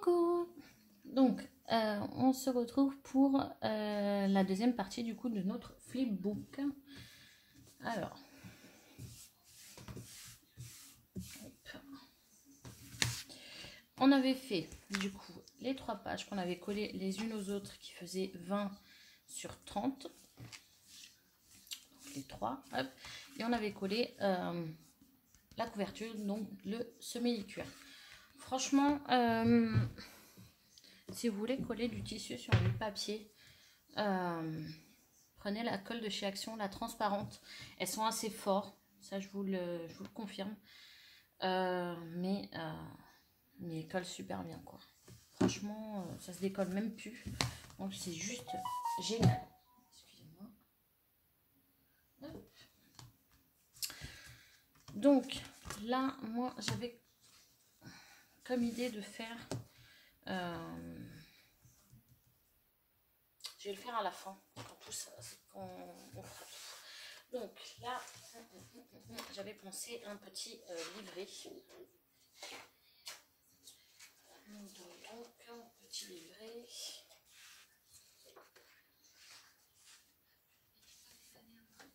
Coucou. Donc, on se retrouve pour la deuxième partie du coup de notre flipbook. Alors, hop. On avait fait du coup les 3 pages qu'on avait collées les unes aux autres qui faisaient 20 sur 30. Donc, les 3, hop. Et on avait collé la couverture, donc le semi-cuir. Franchement, si vous voulez coller du tissu sur du papier, prenez la colle de chez Action, la transparente. Elles sont assez fortes, ça je vous le confirme. Mais elles collent super bien, quoi. Franchement, ça se décolle même plus. Donc c'est juste génial. Excusez-moi. Donc là, moi j'avais comme idée de faire... je vais le faire à la fin, quand tout ça, quand on fera tout. Donc là, j'avais pensé un petit livret. Donc, un petit livret.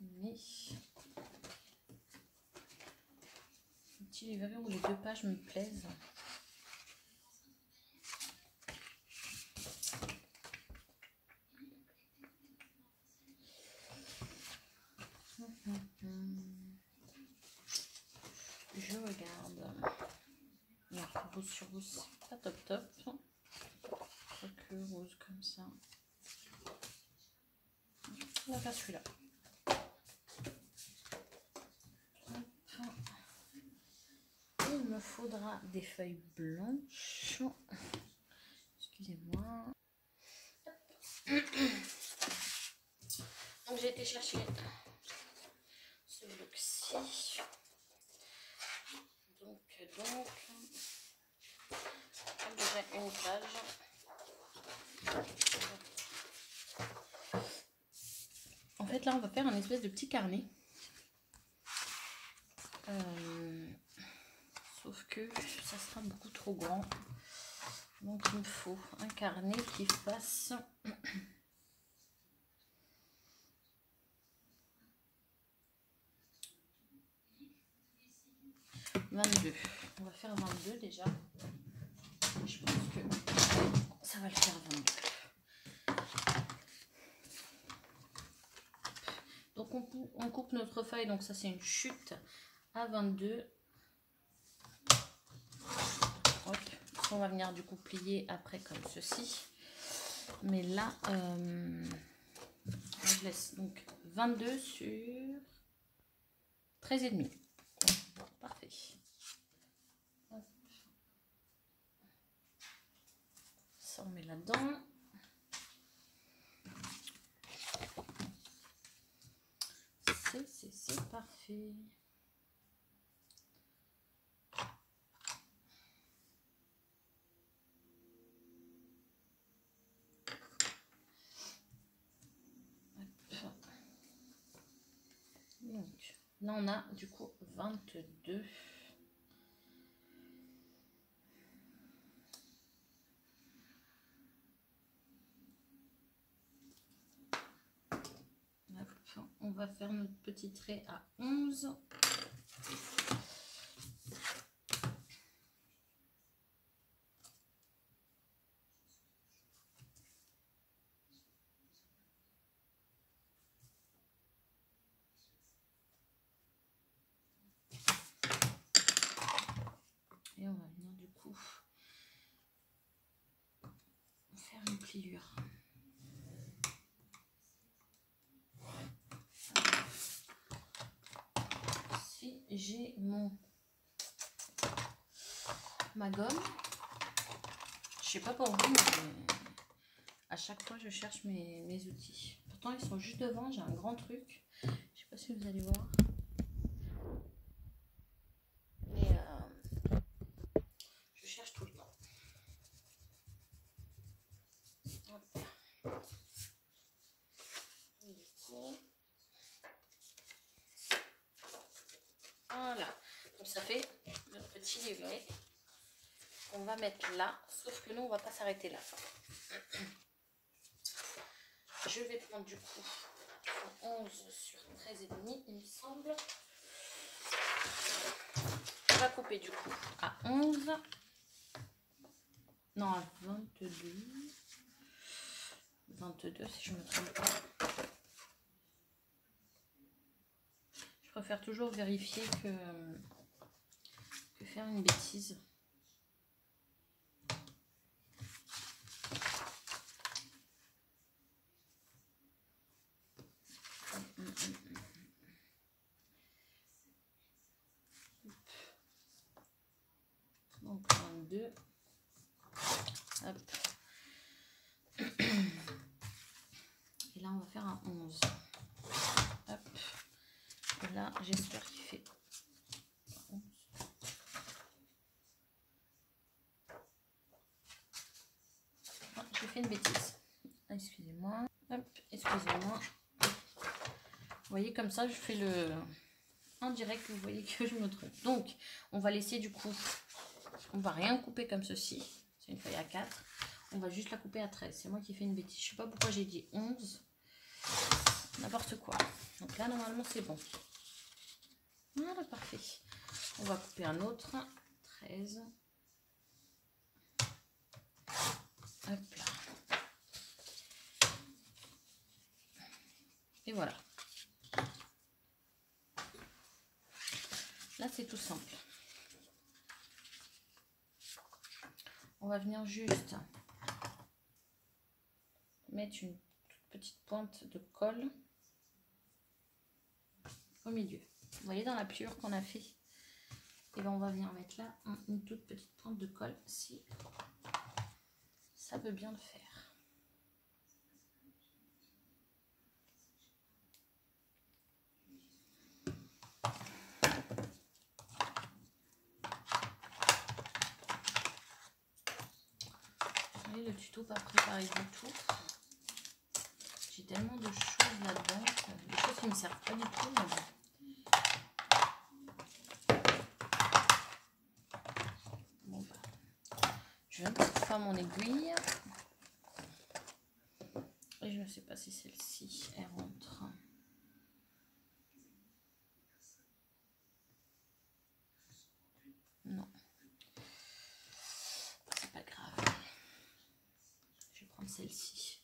Mais un petit livret où les 2 pages me plaisent. Je regarde. Non, rose sur rose, c'est pas top top. Que rose comme ça. On va faire celui-là. Il me faudra des feuilles blanches. Excusez-moi. Donc j'ai été chercher ce bloc-ci. Donc déjà une page. En fait là on va faire un espèce de petit carnet. Sauf que ça sera beaucoup trop grand. Donc il me faut un carnet qui fasse 22. On va faire 22 déjà. Je pense que ça va le faire 22. Donc on coupe notre feuille. Donc ça c'est une chute à 22. Hop. On va venir du coup plier après comme ceci. Mais là, je laisse donc 22 sur 13,5. Parfait. Hop. Ça on met là-dedans. C'est parfait. Donc là on a du coup 22. On va faire notre petit trait à 11. Et on va venir du coup faire une pliure. Si j'ai ma gomme, je sais pas pour vous, mais à chaque fois je cherche mes outils. Pourtant ils sont juste devant, j'ai un grand truc. Je sais pas si vous allez voir. Mais je cherche tout le temps. Hop. Voilà, donc ça fait notre petit livret. qu'on va mettre là, sauf que nous on va pas s'arrêter là. Je vais prendre du coup 11 sur 13,5 il me semble. On va couper du coup à 11. Non, à 22. 22 si je ne me trompe pas. Je préfère toujours vérifier que faire une bêtise. Donc 22. Hop. Et là on va faire un 11. Hop. Et là j'espère qu'il fait 11. Ah, j'ai fait une bêtise. Excusez-moi. Hop, excusez-moi. Vous voyez comme ça je fais le en direct, vous voyez que je me trompe. Donc on va laisser du coup, on va rien couper comme ceci. C'est une feuille à 4. On va juste la couper à 13. C'est moi qui fais une bêtise. Je sais pas pourquoi j'ai dit 11. N'importe quoi. Donc là, normalement, c'est bon. Voilà, parfait. On va couper un autre. 13. Hop là. Et voilà. Là, c'est tout simple. On va venir juste mettre une toute petite pointe de colle au milieu. Vous voyez dans la pliure qu'on a fait, et bien on va venir mettre là une toute petite pointe de colle si ça veut bien le faire. Vous voyez, le tuto pas préparé du tout. J'ai tellement de choses là-dedans, des choses qui ne me servent pas du tout, mais bon. Bon bah, je viens de faire mon aiguille. Et je ne sais pas si celle-ci, elle rentre. Non. C'est pas grave. Je vais prendre celle-ci.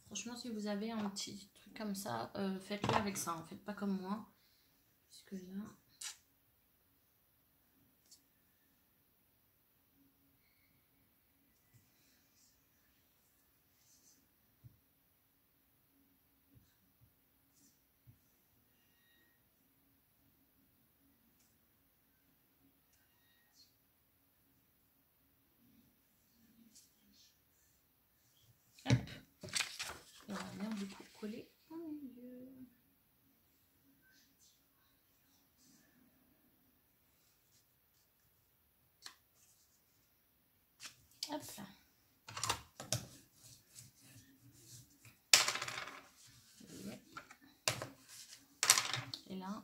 Franchement, si vous avez un petit truc comme ça, faites-le avec ça. En faites pas comme moi. Parce que là... Hop. Et on va venir du coup coller au milieu. Hop là. Et là,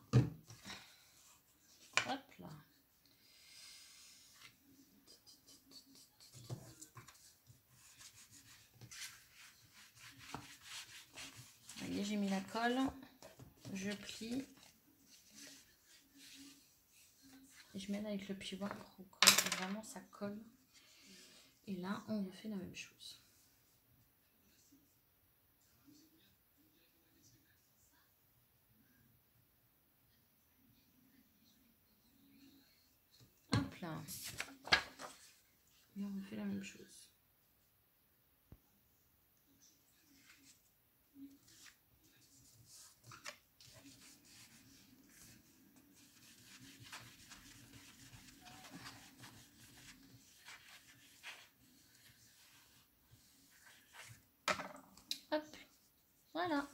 hop là. Vous voyez, j'ai mis la colle, je plie et je mène avec le pivoine pour que vraiment ça colle. Et là, on refait la même chose. Hop là. Et on refait la même chose. Hop. Voilà.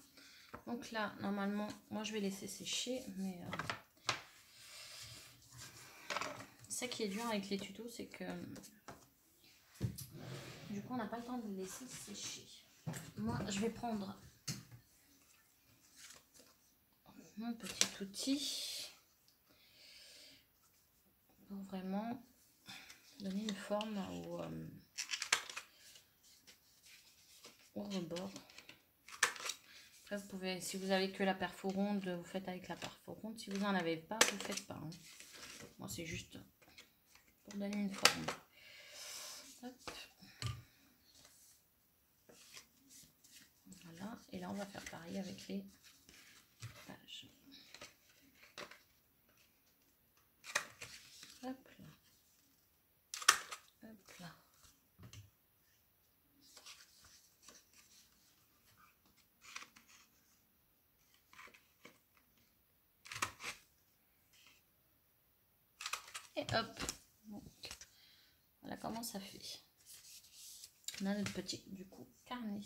Donc là, normalement, moi je vais laisser sécher, mais ça qui est dur avec les tutos, c'est que du coup, on n'a pas le temps de les laisser sécher. Moi, je vais prendre mon petit outil pour vraiment donner une forme au rebord. Après, vous pouvez, si vous avez que la perfo ronde, vous faites avec la perfo ronde. Si vous n'en avez pas, vous ne faites pas. Hein. Moi, c'est juste pour donner une forme. Hop. Voilà. Et là, on va faire pareil avec les pages. Hop là. Hop là. Et hop. Donc, voilà comment ça fait. On a notre petit, du coup, carnet.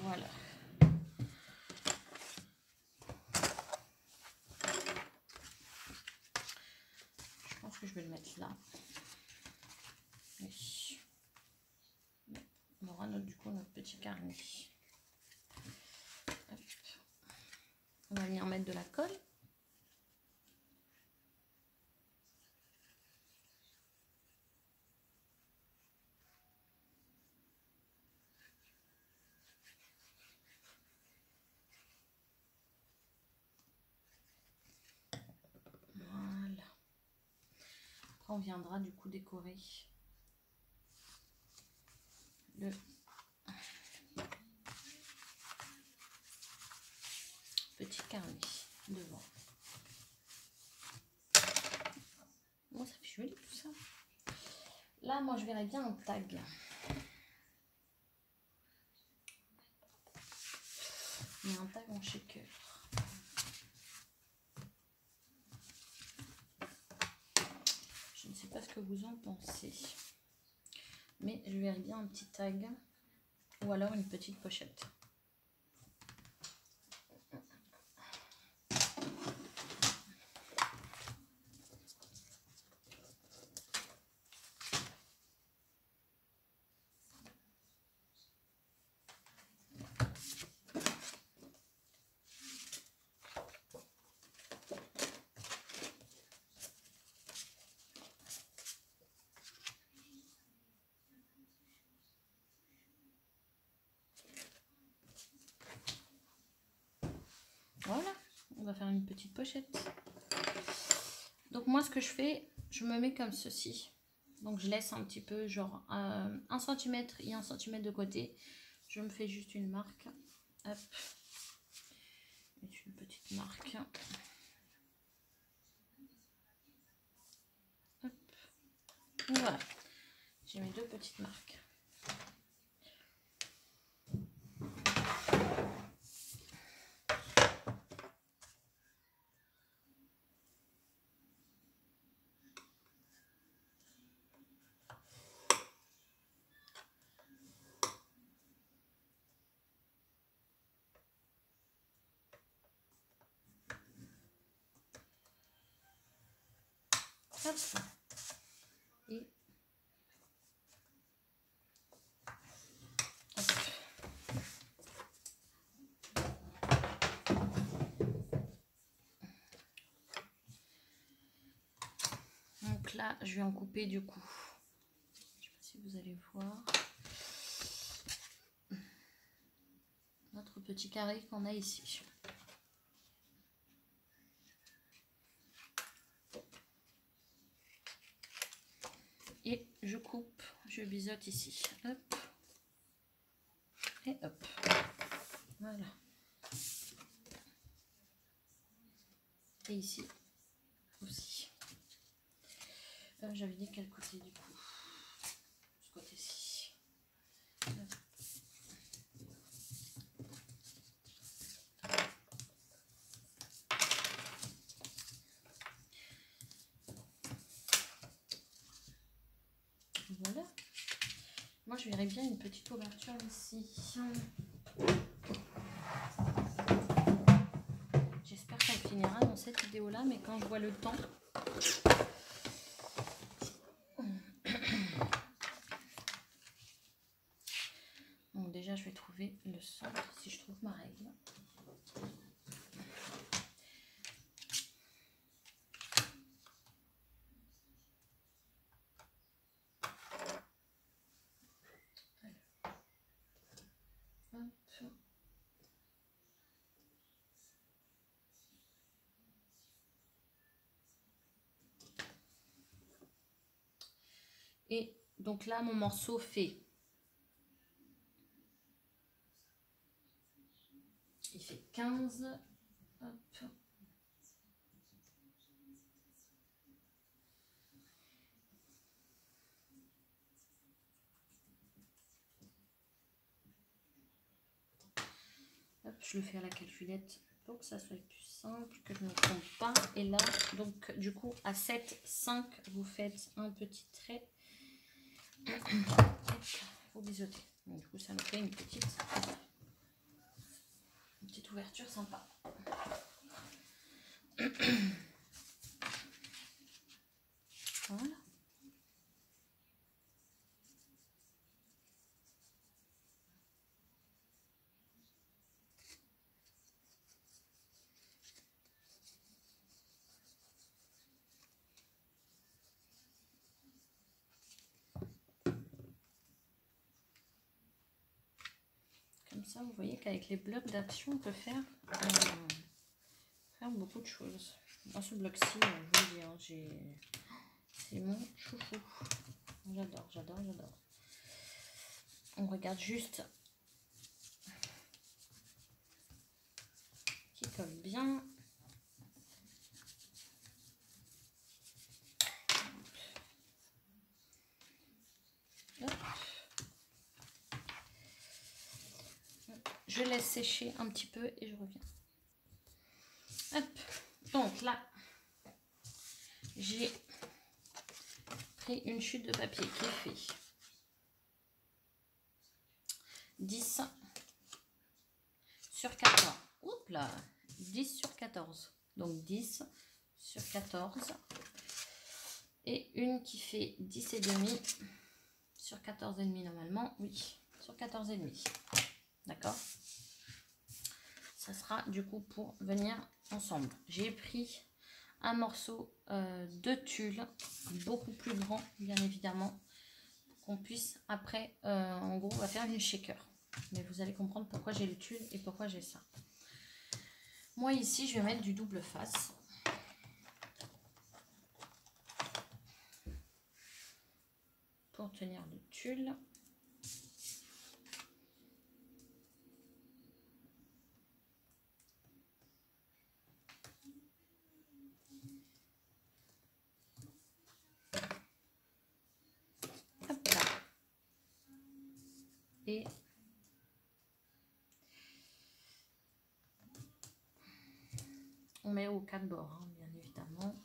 Voilà. Je pense que je vais le mettre là. Oui. On aura du coup notre petit carnet. Hop. On va venir mettre de la colle. Voilà. Après, on viendra du coup décorer le petit carnet devant. Bon, ça fait joli tout ça. Là, moi, je verrais bien un tag. Mais un tag en shaker. Je ne sais pas ce que vous en pensez. Mais je verrais bien un petit tag. Ou alors une petite pochette. Voilà, on va faire une petite pochette. Donc moi, ce que je fais, je me mets comme ceci. Donc je laisse un petit peu, genre 1 cm et 1 cm de côté. Je me fais juste une marque. Hop. Et une petite marque. Hop. Voilà. J'ai mes 2 petites marques. Hop. Et hop. Donc là, je vais en couper du coup. Je ne sais pas si vous allez voir. Notre petit carré qu'on a ici. Et je coupe, je biseaute ici. Hop. Et hop. Voilà. Et ici aussi. J'avais dit quel côté du coup? Ce côté-ci. Voilà. Moi, je verrais bien une petite ouverture ici. J'espère qu'on finira dans cette vidéo-là, mais quand je vois le temps... Donc déjà, je vais trouver le centre, si je trouve ma règle. Et donc là, mon morceau fait... Il fait 15. Hop. Hop, je le fais à la calculette pour que ça soit plus simple, que je ne me trompe pas. Et là, donc du coup, à 7, 5, vous faites un petit trait. Vous bisotez. Donc, du coup, ça nous fait une petite ouverture sympa. Voilà. Comme ça, vous voyez qu'avec les blocs d'action, on peut faire beaucoup de choses. Dans ce bloc-ci, je vous dis, hein, c'est mon chouchou. J'adore, j'adore, j'adore. On regarde juste qui colle bien. Hop. Je laisse sécher un petit peu et je reviens. Hop. Donc là, j'ai pris une chute de papier qui est fait 10 sur 14. Oups là, 10 sur 14. Donc 10 sur 14. Et une qui fait 10 et demi sur 14 et demi normalement. Oui, sur 14 et demi. D'accord? Ça sera du coup pour venir ensemble. J'ai pris un morceau de tulle beaucoup plus grand, bien évidemment, qu'on puisse après, en gros, on va faire une shaker. Mais vous allez comprendre pourquoi j'ai le tulle et pourquoi j'ai ça. Moi ici, je vais mettre du double face. Pour tenir le tulle. Hop là. Et on met aux quatre bords, hein, bien évidemment.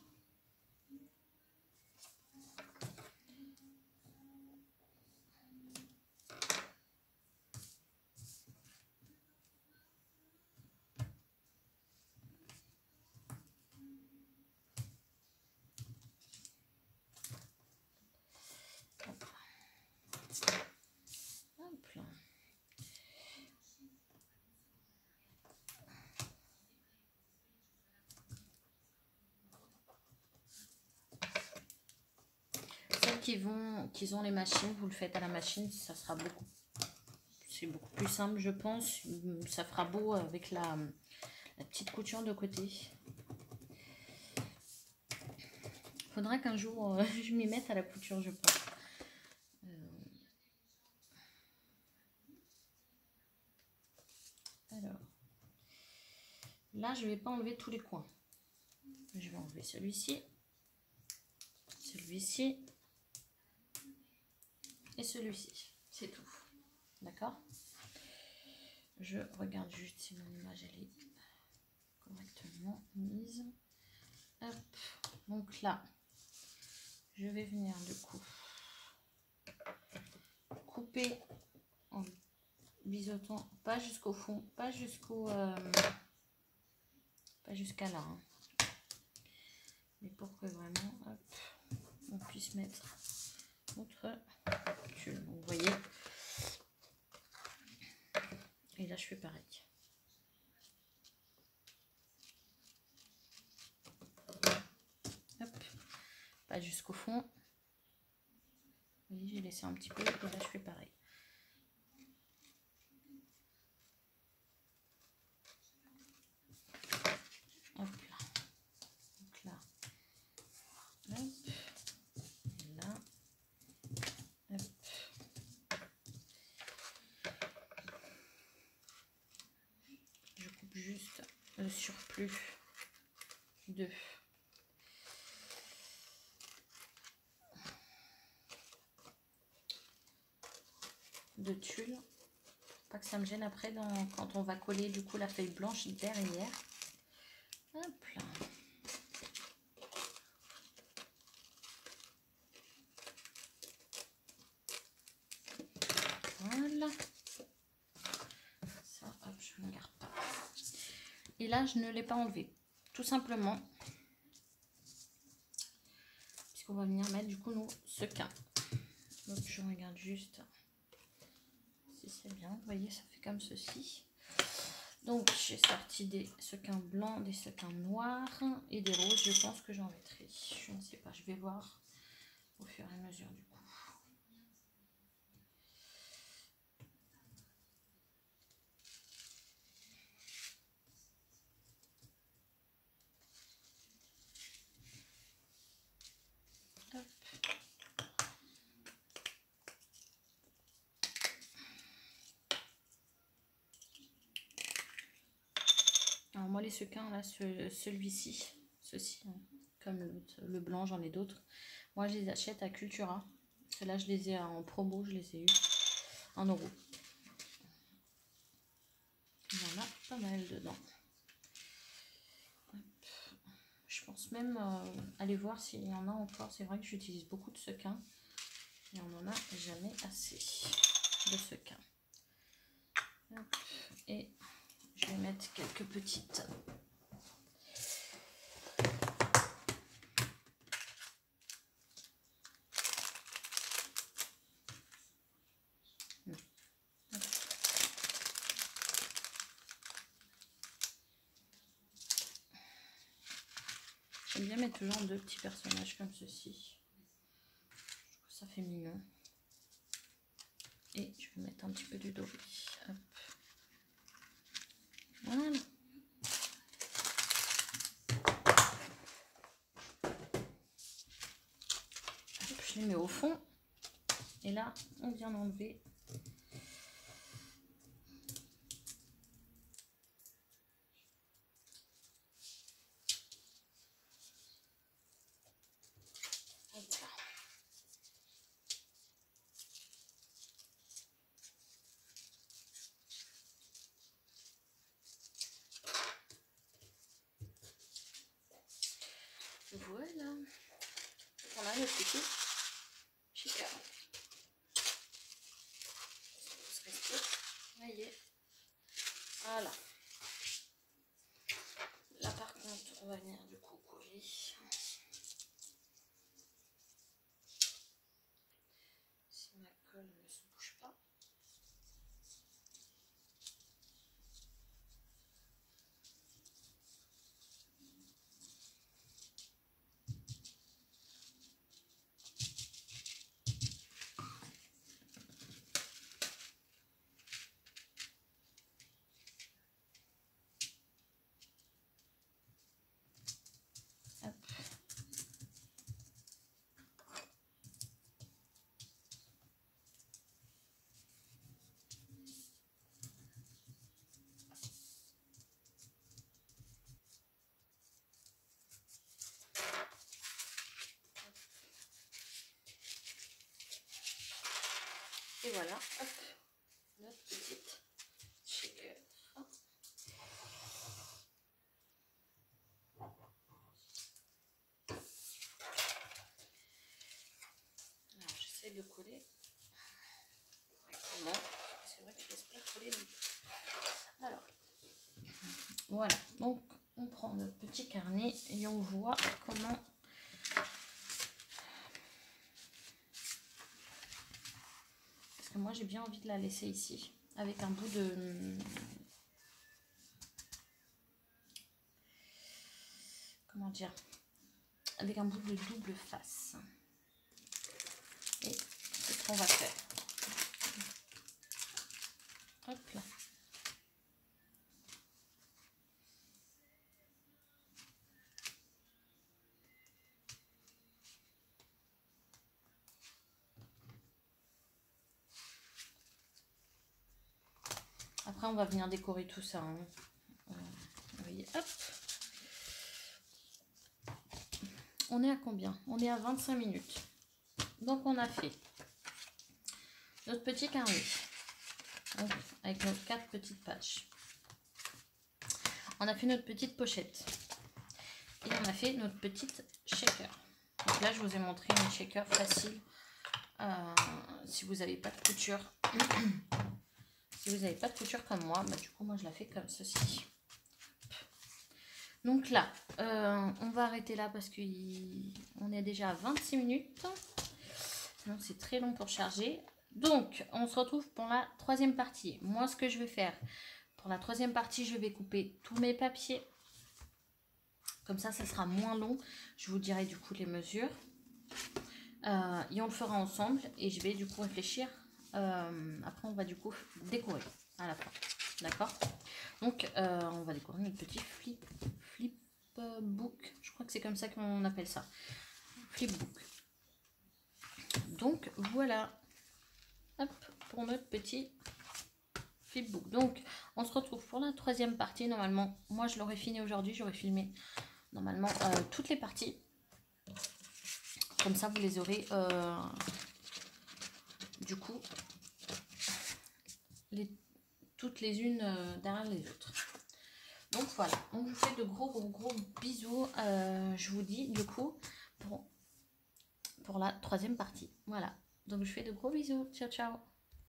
Hop là. Celles qui ont les machines, vous le faites à la machine, ça sera c'est beaucoup plus simple, je pense. Ça fera beau avec la petite couture de côté. Faudra qu'un jour je m'y mette à la couture, je pense. Alors, là, je vais pas enlever tous les coins. Je vais enlever celui-ci, celui-ci et celui-ci. C'est tout. D'accord? Je regarde juste si mon image elle est correctement mise. Hop. Donc là, je vais venir du coup couper en biseautant, pas jusqu'au fond, pas jusqu'à là, hein. Mais pour que vraiment, hop, on puisse mettre notre tulle. Vous voyez, je fais pareil. Hop, pas jusqu'au fond. Vous voyez, j'ai laissé un petit peu et là je fais pareil. Hop là. Donc là. Hop. Et là. Hop. Je coupe juste le surplus de tulle, pas que ça me gêne après quand on va coller du coup la feuille blanche derrière. Hop là. Voilà. Ça, hop, je ne garde pas. Et là, je ne l'ai pas enlevé, tout simplement, puisqu'on va venir mettre du coup nos sequins. Donc je regarde juste si c'est bien. Vous voyez, ça fait comme ceci. Donc j'ai sorti des sequins blancs, des sequins noirs et des roses. Je pense que j'en mettrai. Je ne sais pas, je vais voir au fur et à mesure du coup. Hop. Alors moi les sequins là, celui-ci, ceci, hein, comme le blanc, j'en ai d'autres. Moi je les achète à Cultura. Ceux-là je les ai en promo, je les ai eu en euros. Il y en a pas mal dedans. Hop. Je pense même aller voir s'il y en a encore. C'est vrai que j'utilise beaucoup de sequins. Et on n'en a jamais assez de sequins. Hop. Et je vais mettre quelques petites. J'aime bien mettre toujours deux petits personnages comme ceci. Je trouve ça fait mignon. Et je vais mettre un petit peu du doré. Hop. Voilà. Hop, je les mets au fond. Et là, on vient d'enlever. Voilà. On a le petit chica. Vous voyez. Voilà. Là par contre, on va venir du coup coller. Si ma colle ne se bouge pas. Et voilà, hop, notre petite shaker. Alors j'essaie de coller correctement. C'est vrai que je laisse pas coller. Alors, voilà, donc on prend notre petit carnet et on voit comment moi j'ai bien envie de la laisser ici. avec un bout de... Comment dire? Avec un bout de double face. Et c'est ce qu'on va faire. Hop là. Après, on va venir décorer tout ça. Hein. Vous voyez, hop. On est à combien? On est à 25 minutes. Donc, on a fait notre petit carré. Avec nos 4 petites pages. On a fait notre petite pochette. Et on a fait notre petite shaker. Donc là, je vous ai montré une shaker facile. Si vous n'avez pas de couture. Si vous n'avez pas de couture comme moi, bah, du coup, moi, je la fais comme ceci. Donc là, on va arrêter là parce qu'on est déjà à 26 minutes. Sinon, c'est très long pour charger. Donc, on se retrouve pour la troisième partie. Moi, ce que je vais faire, pour la troisième partie, je vais couper tous mes papiers. Comme ça sera moins long. Je vous dirai du coup les mesures. Et on le fera ensemble. Et je vais du coup réfléchir. Après, on va du coup décorer à la fin. D'accord? Donc, on va décorer notre petit flipbook. Je crois que c'est comme ça qu'on appelle ça. Flipbook. Donc, voilà. Hop, pour notre petit flipbook. Donc, on se retrouve pour la troisième partie. Normalement, moi, je l'aurais fini aujourd'hui. J'aurais filmé normalement toutes les parties. Comme ça, vous les aurez du coup toutes les unes derrière les autres. Donc voilà, on vous fait de gros bisous. Je vous dis du coup pour la troisième partie. Voilà, donc je fais de gros bisous. Ciao, ciao.